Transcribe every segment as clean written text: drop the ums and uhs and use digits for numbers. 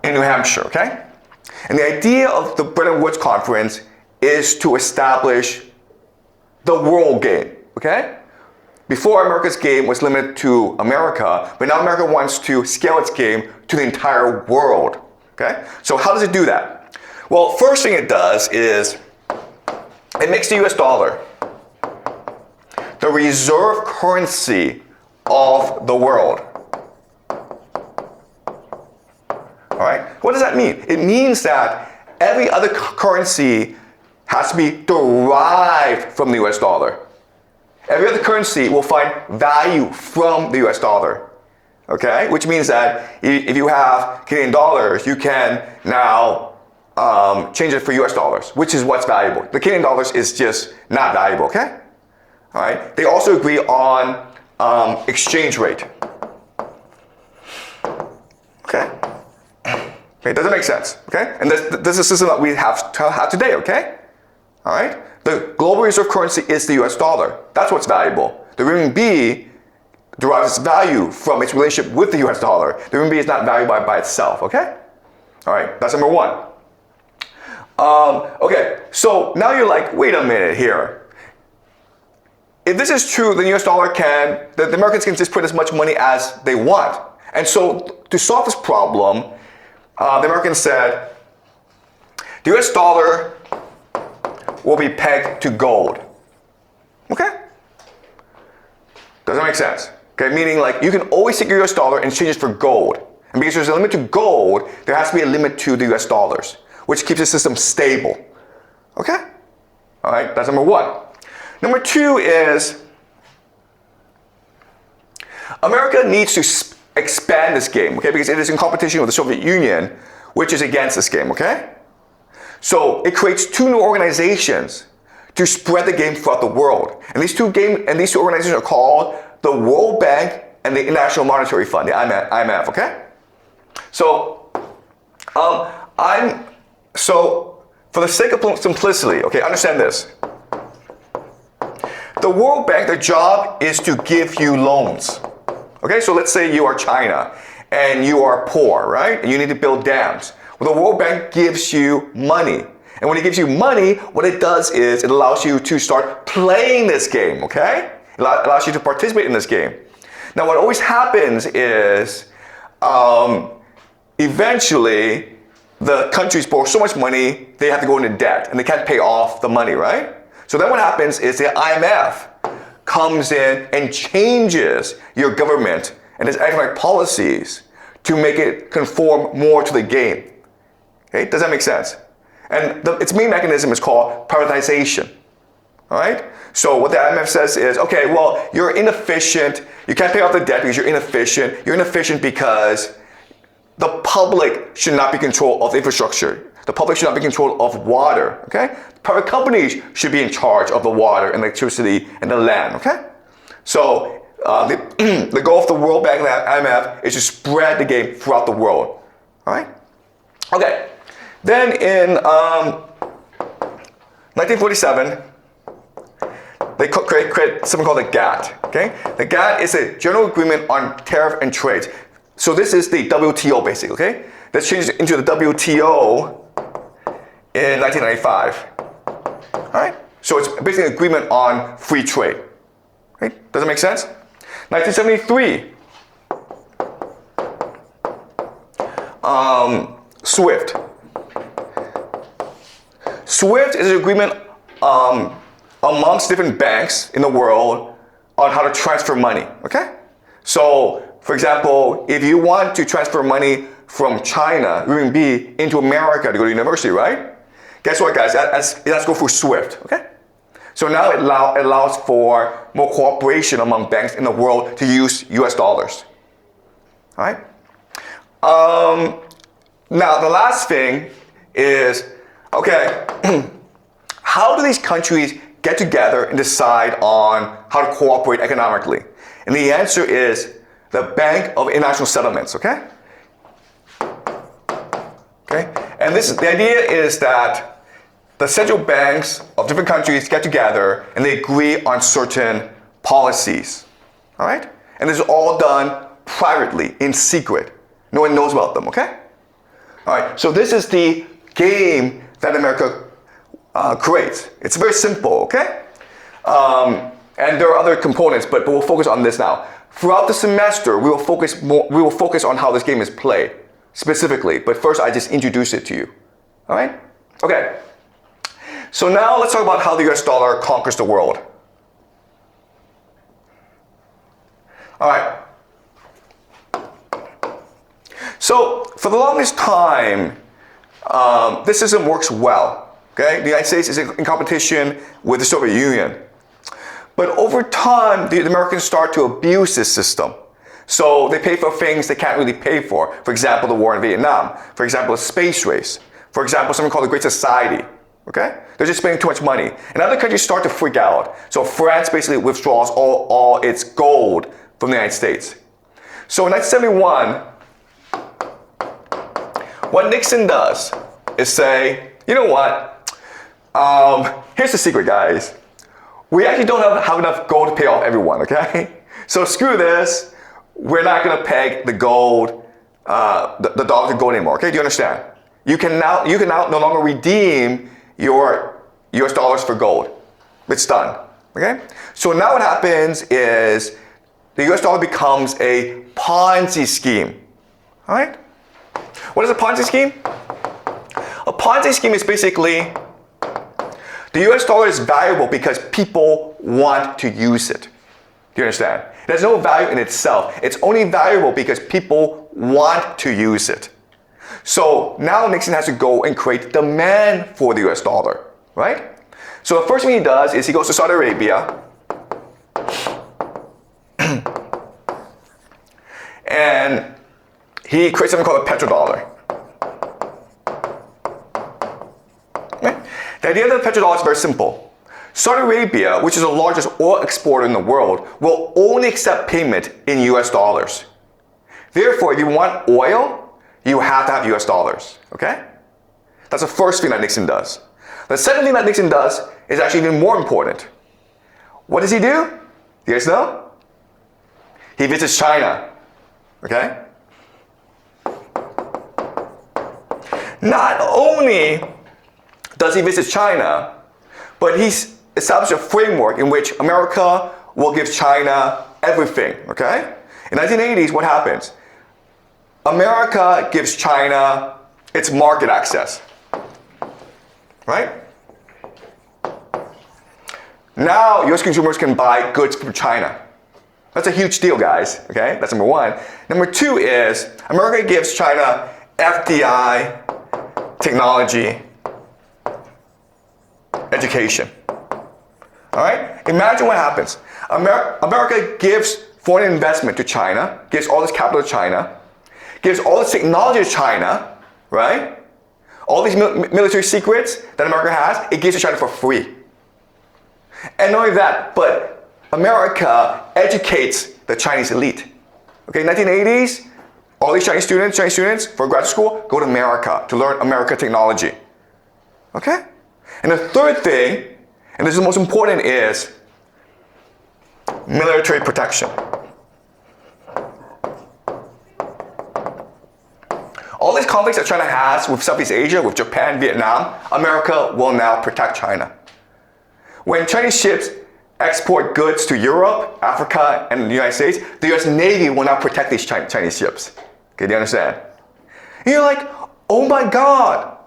in New Hampshire, okay? And the idea of the Bretton Woods Conference is to establish the world game, okay? Before, America's game was limited to America, but now America wants to scale its game to the entire world, okay? So how does it do that? Well, first thing it does is it makes the US dollar the reserve currency of the world. All right? What does that mean? It means that every other currency has to be derived from the US dollar. Every other currency will find value from the US dollar. Okay? Which means that if you have Canadian dollars, you can now change it for US dollars, which is what's valuable. The Canadian dollars is just not valuable, okay? All right? They also agree on exchange rate. Okay? Okay, does it make sense? Okay? And this is a system that we have today, okay? All right? The global reserve currency is the US dollar. That's what's valuable. The renminbi derives its value from its relationship with the US dollar. The renminbi is not valuable by itself, okay? All right, that's number one. Okay, so now you're like, wait a minute here. If this is true, then the US dollar the Americans can just print as much money as they want. And so to solve this problem, the Americans said, the US dollar will be pegged to gold. Okay? Does that make sense? Okay, meaning like you can always take your US dollar and change it for gold. And because there's a limit to gold, there has to be a limit to the US dollars, which keeps the system stable. Okay? All right, that's number one. Number two is America needs to expand this game, okay? Because it is in competition with the Soviet Union, which is against this game, okay? So it creates two new organizations to spread the game throughout the world. And these two organizations are called the World Bank and the International Monetary Fund, the IMF, okay? So, for the sake of simplicity, okay, understand this. The World Bank, their job is to give you loans. Okay, so let's say you are China and you are poor, right? And you need to build dams. Well, the World Bank gives you money. And when it gives you money, what it does is it allows you to start playing this game, okay? It allows you to participate in this game. Now, what always happens is eventually the countries borrow so much money, they have to go into debt and they can't pay off the money, right? So then what happens is the IMF comes in and changes your government and its economic policies to make it conform more to the game. Okay, does that make sense? And its main mechanism is called privatization. All right? So what the IMF says is, okay, well, you're inefficient. You can't pay off the debt because you're inefficient. You're inefficient because the public should not be control of the infrastructure. The public should not be in control of water, okay? Private companies should be in charge of the water and electricity and the land, okay? So the goal of the World Bank and the IMF is to spread the game throughout the world, all right? Okay, then in 1947, they create something called the GATT, okay? The GATT is a General Agreement on Tariff and Trade. So this is the WTO basically, okay? That's changed into the WTO in 1995. All right? So it's basically an agreement on free trade. Right? Does it make sense? 1973. SWIFT. SWIFT is an agreement amongst different banks in the world on how to transfer money. Okay? So, for example, if you want to transfer money from China, renminbi, into America to go to university, right? Guess what, guys? Let's go for SWIFT, okay? So now it allows for more cooperation among banks in the world to use US dollars, all right? Now, the last thing is, okay, how do these countries get together and decide on how to cooperate economically? And the answer is the Bank of International Settlements, okay? Okay? And the idea is that the central banks of different countries get together and they agree on certain policies. All right? And this is all done privately, in secret. No one knows about them, okay? All right, so this is the game that America creates. It's very simple, okay? And there are other components, but we'll focus on this now. Throughout the semester, we will focus on how this game is played specifically. But first, I just introduce it to you. All right? Okay. So now let's talk about how the US dollar conquers the world. All right. So for the longest time, this system works well. Okay? The United States is in competition with the Soviet Union. But over time, the Americans start to abuse this system. So they pay for things they can't really pay for. For example, the war in Vietnam. For example, a space race. For example, something called the Great Society. Okay? They're just spending too much money. And other countries start to freak out. So France basically withdraws all its gold from the United States. So in 1971, what Nixon does is say, you know what? Here's the secret, guys. We actually don't have enough gold to pay off everyone, okay? So screw this. We're not going to peg the gold, the dollar to gold anymore, okay? Do you understand? You can now no longer redeem your US dollars for gold. It's done, okay? So now what happens is the US dollar becomes a Ponzi scheme, all right? What is a Ponzi scheme? A Ponzi scheme is basically the US dollar is valuable because people want to use it. Do you understand? It has no value in itself. It's only valuable because people want to use it. So now Nixon has to go and create demand for the US dollar, right? So the first thing he does is he goes to Saudi Arabia and he creates something called a petrodollar. The idea of the petrodollar is very simple. Saudi Arabia, which is the largest oil exporter in the world, will only accept payment in US dollars. Therefore, if you want oil, you have to have US dollars, okay? That's the first thing that Nixon does. The second thing that Nixon does is actually even more important. What does he do? You guys know? He visits China, okay? Not only does he visit China, but he's established a framework in which America will give China everything, okay? In the 1980s, what happens? America gives China its market access, right? Now, US consumers can buy goods from China. That's a huge deal, guys, okay? That's number one. Number two is America gives China FDI, technology, education. All right? Imagine what happens. America gives foreign investment to China, gives all this capital to China, gives all this technology to China, right? All these military secrets that America has, it gives to China for free. And not only that, but America educates the Chinese elite. Okay, 1980s, all these Chinese students for graduate school go to America to learn American technology. Okay? And the third thing, and this is the most important, is military protection. All these conflicts that China has with Southeast Asia, with Japan, Vietnam, America will now protect China. When Chinese ships export goods to Europe, Africa, and the United States, the US Navy will now protect these Chinese ships. Okay, do you understand? And you're like, oh my God,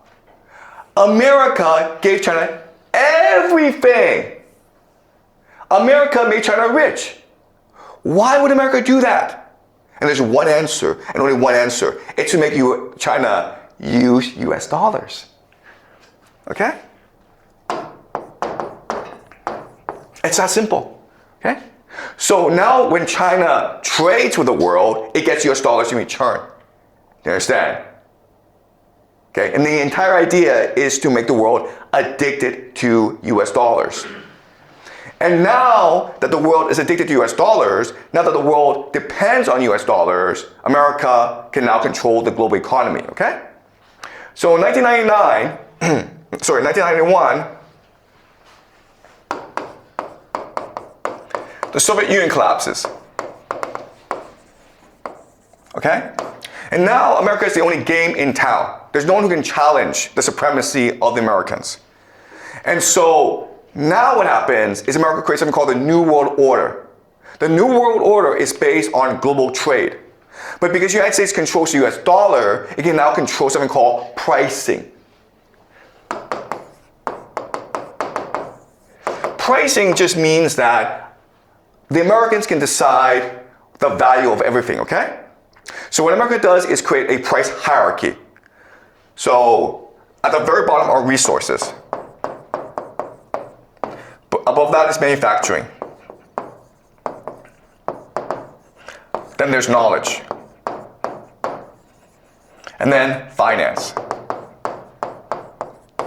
America gave China everything. America made China rich. Why would America do that? And there's one answer, and only one answer. It's to make China use US dollars. Okay? It's that simple. Okay? So now when China trades with the world, it gets US dollars in return. You understand? Okay? And the entire idea is to make the world addicted to US dollars. And now that the world is addicted to US dollars, now that the world depends on US dollars, America can now control the global economy, okay? So in 1991, the Soviet Union collapses. Okay? And now America is the only game in town. There's no one who can challenge the supremacy of the Americans. And so now what happens is America creates something called the New World Order. The New World Order is based on global trade. But because the United States controls the US dollar, it can now control something called pricing. Pricing just means that the Americans can decide the value of everything, okay? So what America does is create a price hierarchy. So at the very bottom are resources. Above that is manufacturing. Then there's knowledge. And then finance.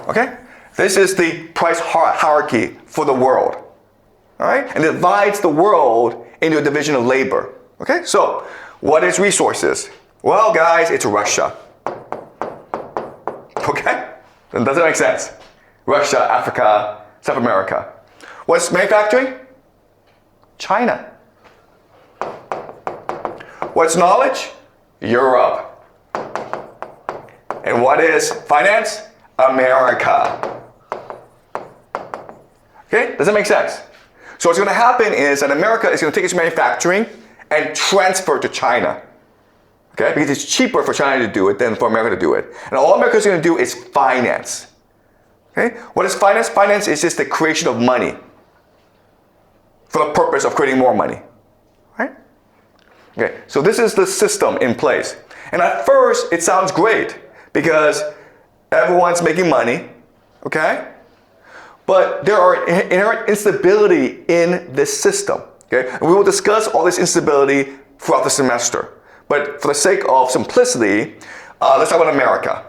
Okay? This is the price hierarchy for the world. All right? And it divides the world into a division of labor. Okay? So, what is resources? Well, guys, it's Russia. Okay? Does that make sense? Russia, Africa, South America. What's manufacturing? China. What's knowledge? Europe. And what is finance? America. Okay, does that make sense? So what's going to happen is that America is going to take its manufacturing and transfer it to China. Okay, because it's cheaper for China to do it than for America to do it. And all America is going to do is finance. Okay, what is finance? Finance is just the creation of money for the purpose of creating more money. Right? Okay, so this is the system in place. And at first, it sounds great because everyone's making money, okay? But there are inherent instability in this system, okay? And we will discuss all this instability throughout the semester. But for the sake of simplicity, let's talk about America.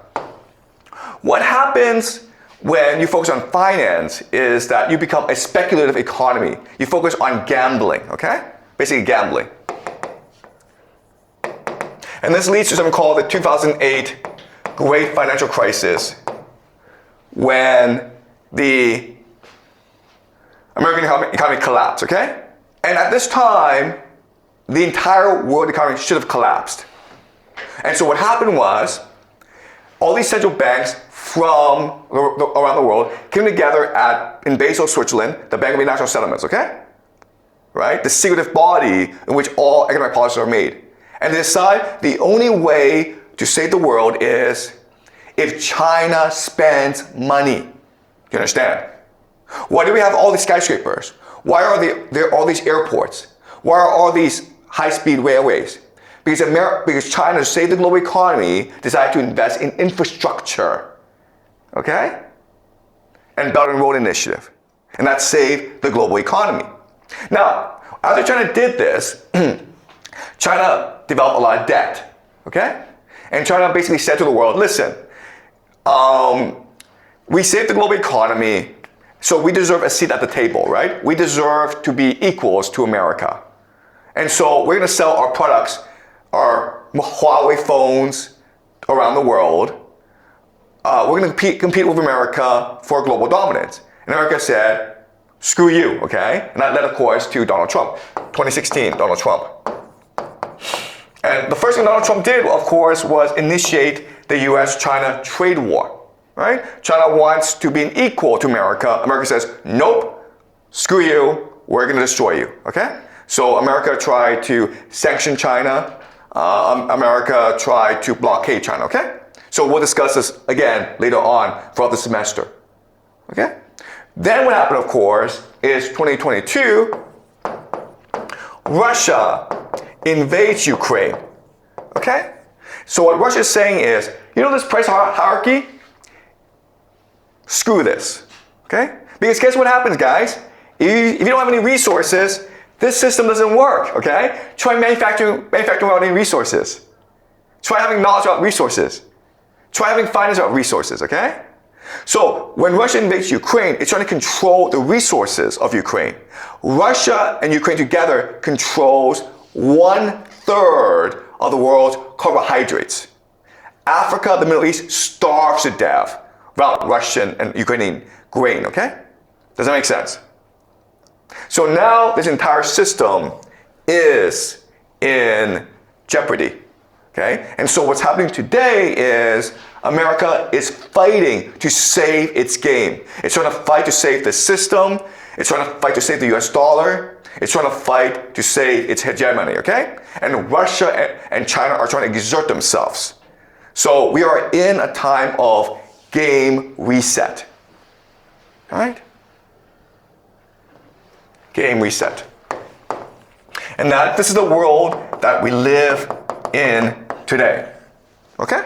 What happens when you focus on finance is that you become a speculative economy. You focus on gambling, okay? Basically gambling. And this leads to something called the 2008 Great Financial Crisis, when the American economy collapsed, okay? And at this time, the entire world economy should have collapsed. And so what happened was, all these central banks from around the world came together in Basel, Switzerland, the Bank of International Settlements, okay? Right? The secretive body in which all economic policies are made. And they decide the only way to save the world is if China spends money. Do you understand? Why do we have all these skyscrapers? Why are there all these airports? Why are all these high-speed railways? Because China, to save the global economy, decided to invest in infrastructure. Okay? And Belt and Road Initiative. And that saved the global economy. Now, after China did this, China developed a lot of debt. Okay? And China basically said to the world, listen, we saved the global economy, so we deserve a seat at the table, right? We deserve to be equals to America. And so we're going to sell our products, our Huawei phones around the world. We're going to compete with America for global dominance. And America said, screw you, okay? And that led, of course, to Donald Trump. 2016, Donald Trump. And the first thing Donald Trump did, of course, was initiate the US-China trade war, right? China wants to be an equal to America. America says, nope, screw you, we're going to destroy you, okay? So America tried to sanction China. America tried to blockade China, okay? So we'll discuss this again later on throughout the semester, okay? Then what happened, of course, is 2022, Russia invades Ukraine, okay? So what Russia is saying is, you know this price hierarchy? Screw this, okay? Because guess what happens, guys? If you don't have any resources, this system doesn't work, okay? Try manufacturing without any resources. Try having knowledge about resources. Try having finance about resources, okay? So when Russia invades Ukraine, it's trying to control the resources of Ukraine. Russia and Ukraine together controls 1/3 of the world's carbohydrates. Africa, the Middle East, starves to death without Russian and Ukrainian grain, okay? Does that make sense? So now this entire system is in jeopardy. Okay? And so what's happening today is America is fighting to save its game. It's trying to fight to save the system. It's trying to fight to save the US dollar. It's trying to fight to save its hegemony, okay? And Russia and China are trying to exert themselves. So we are in a time of game reset. All right? Game reset. And this is the world that we live in today. Okay?